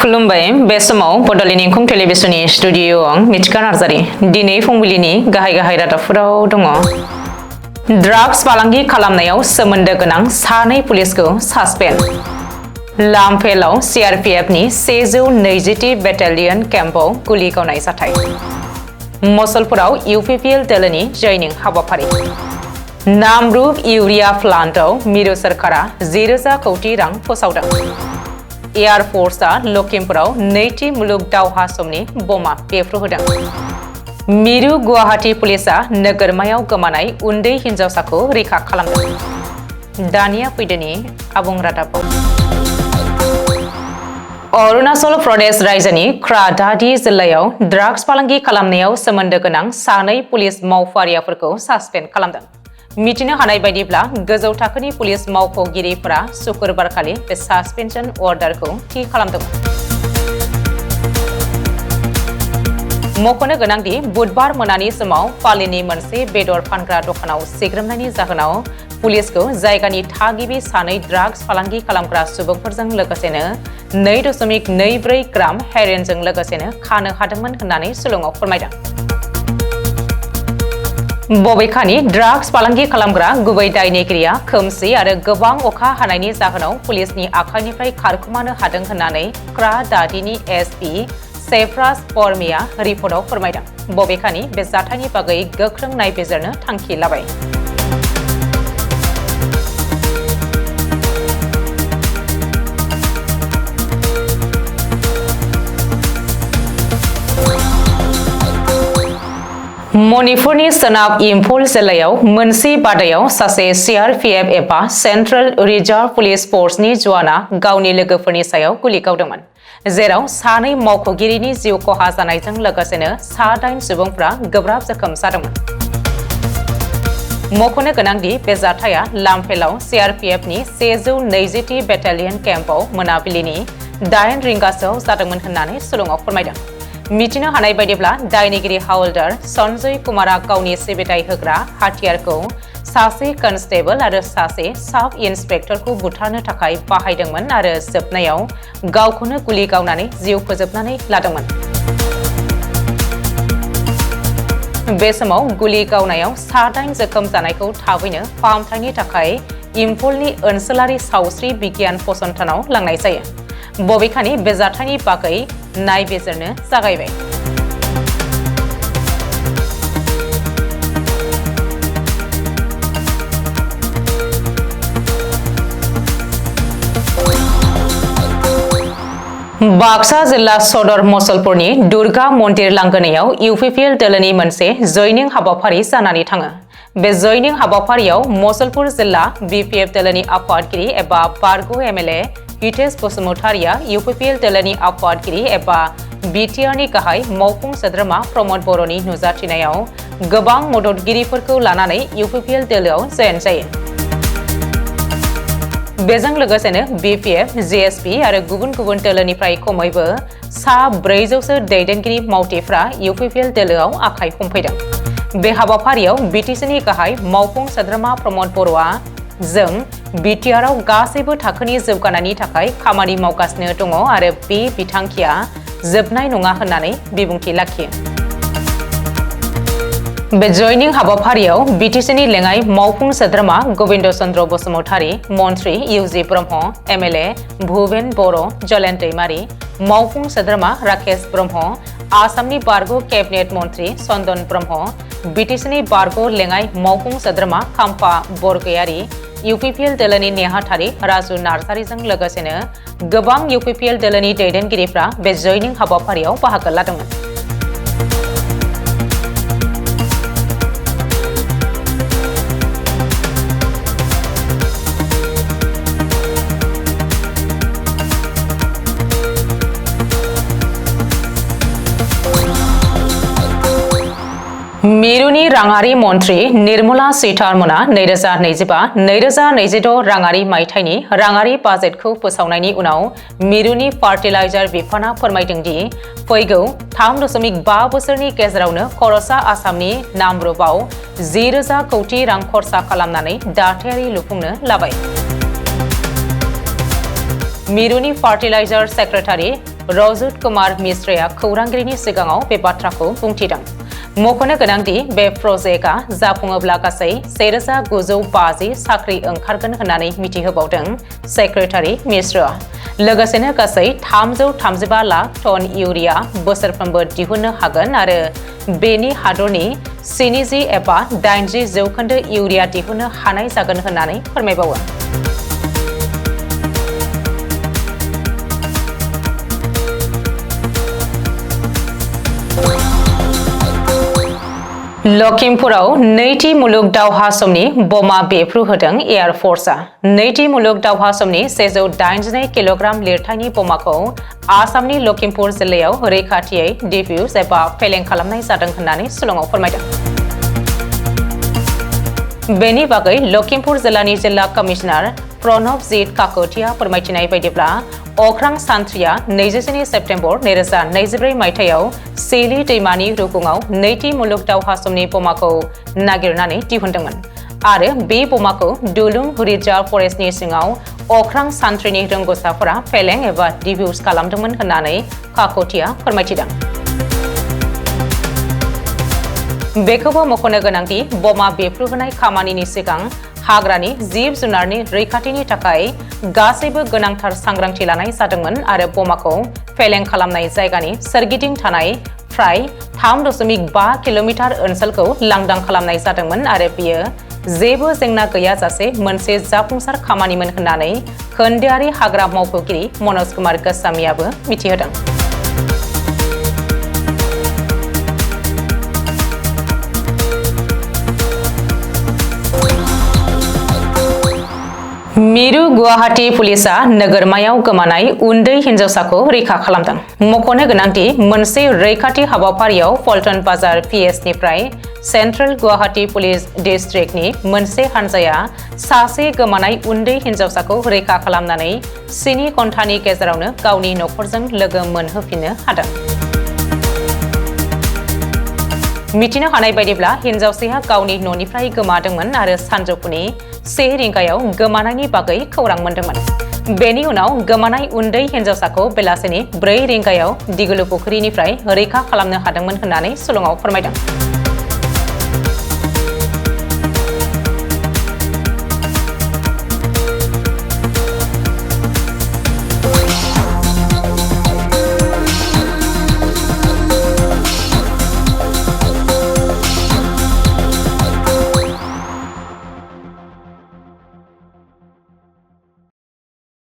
खुलुमबाय बे समाव बड'लेण्ड इंखं टेलिभिजननि स्टुडिअ'आव आं मिथिखा नार्जारि दिनै फुंबिलिनि गाहाय रादाबफोराव दङ। ड्राग्स फालांगि खालामनायाव सोमोन्दो गोनां सानै पुलिसखौ सासपेन्ड। लामफेलाव CRPFनि 120 बेटालियन केम्पआव गुलि गावनाय जाथाय। मसलपुराव UPPL दोलोनि जयनिं हाबाफारि। नामरुप इउरिया प्लान्टआव मिरु सोरखारा 10,000 कौटि रां फोसावदों। एयारफोर्सआ लखिमपुराव नैथि मुलुग दावहा समनि बमा बेफ्रुहोदों। मिरु गुवाहाटी पुलिसआ नोगोरमायाव गोमानाय उन्दै हिन्जावसाखौ रैखा खालामदों। दानिया फैदोनि आबुं रादाबाव। अरुणाचल प्रदेश रायजोनि क्रादादि जिल्लायाव ड्राग्स फालांगि खालामनायाव सोमोन्दो गोनां सानै पुलिस मावफारियाफोरखौ सासपेन्ड खालामदों। मिथिनो हानाय बायदिब्ला गोजौ थाखोनि पुलिस मावख'गिरिफोरा शुक्रबारखालि बे सासपेनसन अर्डारखौ थि खालामदोंमोन। मख'नो गोनांदि बुधबार मोनानि समाव पालीनि मोनसे बेदर फानग्रा दखानाव सिग्रोमनायनि जाहोनाव पुलिसखौ जायगानि थागिबि सानै ड्राग्स फालांगि खालामग्रा सुबुंफोरजों लोगोसेनो 2.24 ग्राम हेर'इनजों लोगोसेनो खानो हादोंमोन होननानै सुलुङाव फोरमायदों। बबेखानि ड्राग्स फालांगि खालामग्रा गुबै दायनिगिरिया खोमसि आरो गोबां अखा हानायनि जाहोनाव पुलिसनि आखाइनिफ्राय खारखोमानो हादों होननानै क्रादादिनि SP सेफ्रास परमिया रिपर्टआव फोरमायदों। बबेखानि बे जाथायनि बागै गोख्रों नायबिजिरनो थांखि लाबाय। मणिपुरनि सोनाब इम्फल जिल्लायाव मोनसे बादायाव सासे CRPF एबा सेन्ट्रेल रिजार्भ पुलिस फर्सनि जवाना गावनि लोगोफोरनि सायाव गुलि गावदोंमोन, जेराव सानै मावख'गिरिनि जिउ खहा जानायजों लोगोसेनो 8 सुबुंफ्रा गोब्राब जोखोम जादोंमोन। मख'नो गोनांदि बे जाथाया लामफेलाव CRPFनि 120 बेटालियन केम्पआव मोनाबिलिनि 8 रिंगासोआव जादोंमोन होननानै सुलुङाव फोरमायदों। मिथिनो हानाय बायदिब्ला दायनिगिरि हावलदार सन्जय कुमारा गावनि सिबिथाय होग्रा हाथियारखौ सासे कनस्टेबल आरो सासे साब इन्सपेक्टरखौ बुथारनो थाखाय बाहायदोंमोन आरो जोबनायाव गावखौनो गुलि गावनानै जिउ फोजोबनानै लादोंमोन। बे समाव गुलि गावनायाव 8 जोखोम जानायखौ थाबैनो फाहामथायनि थाखाय इम्फलनि ओनसोलारि सावस्रि बिगियान फसंथानाव लांनाय जायो। बबेखानि बे जाथायनि बागै नायबिजिरनो जागायबाय। बाक्सा जिल्ला सदर मसलपुरनि दुर्गा मन्दिर लांगोनायाव UPPL दोलोनि मोनसे जयनिं हाबाफारि जानानै थाङो। बे जयनिं हाबाफारियाव मसलपुर जिल्ला BPF दोलोनि आफादगिरि एबा बारग' MLA हितेश बसुमतारिया UPPL दोलोनि आफादगिरि एबा BTRनि गाहाय मावफुं सोद्रोमा प्रमद बर'नि नुजाथिनायाव गोबां मददगिरिफोरखौ लानानै UPPL दोलोआव जयेन जायो। बेजों लोगोसेनो BPF, GSP आरो गुबुन गुबुन दोलोनिफ्राय खमैबो 400 दैदेनगिरि मावथिफ्रा UPPL दोलोआव आखाइ हमफैदों। बे हाबाफारियाव BTCनि गाहाय मावफुं सोद्रोमा प्रमद बर'आ जों BTRआव गासैबो थाखोनि जौगानायनि थाखाय खामानि मावगासिनो दङ आरो बे बिथांखिया जोबनाय नङा होननानै बिबुंथि लाखियो। बे जयनिं हाबाफारियाव BTCनि लेङाइ मावफुं सोद्रोमा गबिन्द चन्द्र बसुमतारी, मन्त्रि UG ब्रह्म, MLA भुबेन बर', जलेन दैमारी, मावफुं सोद्रोमा राकेश ब्रह्म, आसामनि बारग' केबिनेट मन्त्रि चन्दन ब्रह्म, BTCनि बारग' लेङाइ मावफुं सोद्रोमा खाम्फा बरगयारी, UPPL दोलोनि नेहाथारि राजु नार्जारिजों लोगोसेनो गोबां UPPL दोलोनि दैदेनगिरिफ्रा बे जयनिं हाबाफारियाव बाहागो लादोंमोन। मिरुनि राङारि मन्त्रि निर्मला सीतारमणा 2025-2026 राङारि मायथाइनि राङारि बाजेटखौ फोसावनायनि उनाव मिरुनि फार्टिलाइजार बिफाना फोरमायदों दि फैगौ 3.5 बोसोरनि गेजेरावनो खरसा आसामनि नामरुपआव 10,000 कौटि रां खरसा खालामनानै दाथायारि लुफुंनो लाबाय। मिरुनि फार्टिलाइजार सेक्रेटारि रजत कुमार मिश्राया खौरांगिरिनि सिगाङाव बे बाथ्राखौ बुंथिदों। मख'नो गोनांदि बे प्रजेक्टआ जाफुङोब्ला गासै 1950 साख्रि ओंखारगोन होननानै मिथिहोबावदों सेक्रेटारि मिश्रा। लोगोसेनो गासै 335 लाख टन इउरिया बोसोरफ्रोमबो दिहुननो हागोन आरो बेनि हादरनि 70 एबा 80% इउरिया दिहुननो हानाय जागोन होननानै फोरमायबावो। लखिमपुराव नैथि मुलुग दावहा समनि बमा बेफ्रुहोदों एयार फर्सआ। नैथि मुलुग दावहा समनि 182 किल'ग्राम लिरथायनि बमाखौ आसामनि लखिमपुर जिल्लायाव रैखाथियै डिफ्यूज एबा फेलें खालामनाय जादों होननानै शिलंआव फोरमायदों। बेनि बागै लखिमपुर जिल्लानि जिल्ला कमिशनार प्रणबजीत काकतिया फोरमायथिनाय बायदिब्ला अख्रां सान्थ्रिया 21 सेप्तेम्बर 2024 मायथाइयाव सेली दैमानि रुगुङाव नैथि मुलुग दावहा समनि बमाखौ नागिरनानै दिहुनदोंमोन आरो बे बमाखौ दुलुं रिजार्भ फरेस्टनि सिङाव अख्रां सान्थ्रिनि रोंग'साफोरा फेलें एबा डिफ्यूज खालामदोंमोन होननानै काकतिया फोरमायथिदों। बेखौबो मख'नो गोनांदि बमा बेफ्रुहोनाय खामानिनि सिगां हाग्रानि जिब जुनारनि रैखाथिनि थाखाय गासैबो गोनांथार सांग्रांथि लानाय जादोंमोन आरो बमाखौ फेलें खालामनाय जायगानि सोरगिदिं थानाय फ्राय 3.5 किल'मिटार ओनसोलखौ लांदां खालामनाय जादोंमोन आरो बेयो जेबो जेंना गैयाजासे मोनसे जाफुंसार खामानिमोन होननानै खोन्दोआरि हाग्रा मावख'गिरि मनज कुमार गोस्वामीआबो मिथिहोदों। मिरु गुवाहाटी पुलिसा नोगोरमायाव गोमानाय उन्दै हिन्जावसाखौ रैखा खालामदों। मख'नो गोनांदि मोनसे रैखाथि हाबाफारियाव पल्टन बाजार पिएसनिफ्राय सेन्ट्रेल गुवाहाटी पुलिस डिस्ट्रिक्टनि मोनसे हानजाया सासे गोमानाय उन्दै हिन्जावसाखौ रैखा खालामनानै 7 घन्टानि गेजेरावनो गावनि नखरजों लोगो मोनहोफिननो हादों। मिथिनो हानाय बायदिब्ला हिन्जावसाया गावनि न'निफ्राय गोमादोंमोन आरो सानजौफुनि 1 रिंगायाव गोमानायनि बागै खौरां मोन्दोंमोन। बेनि उनाव गोमानाय उन्दै हिन्जावसाखौ बेलासिनि 4 रिंगायाव दिगुलुपुखुरिनिफ्राय रैखा खालामनो हादोंमोन होननानै शिलंआव फोरमायदों।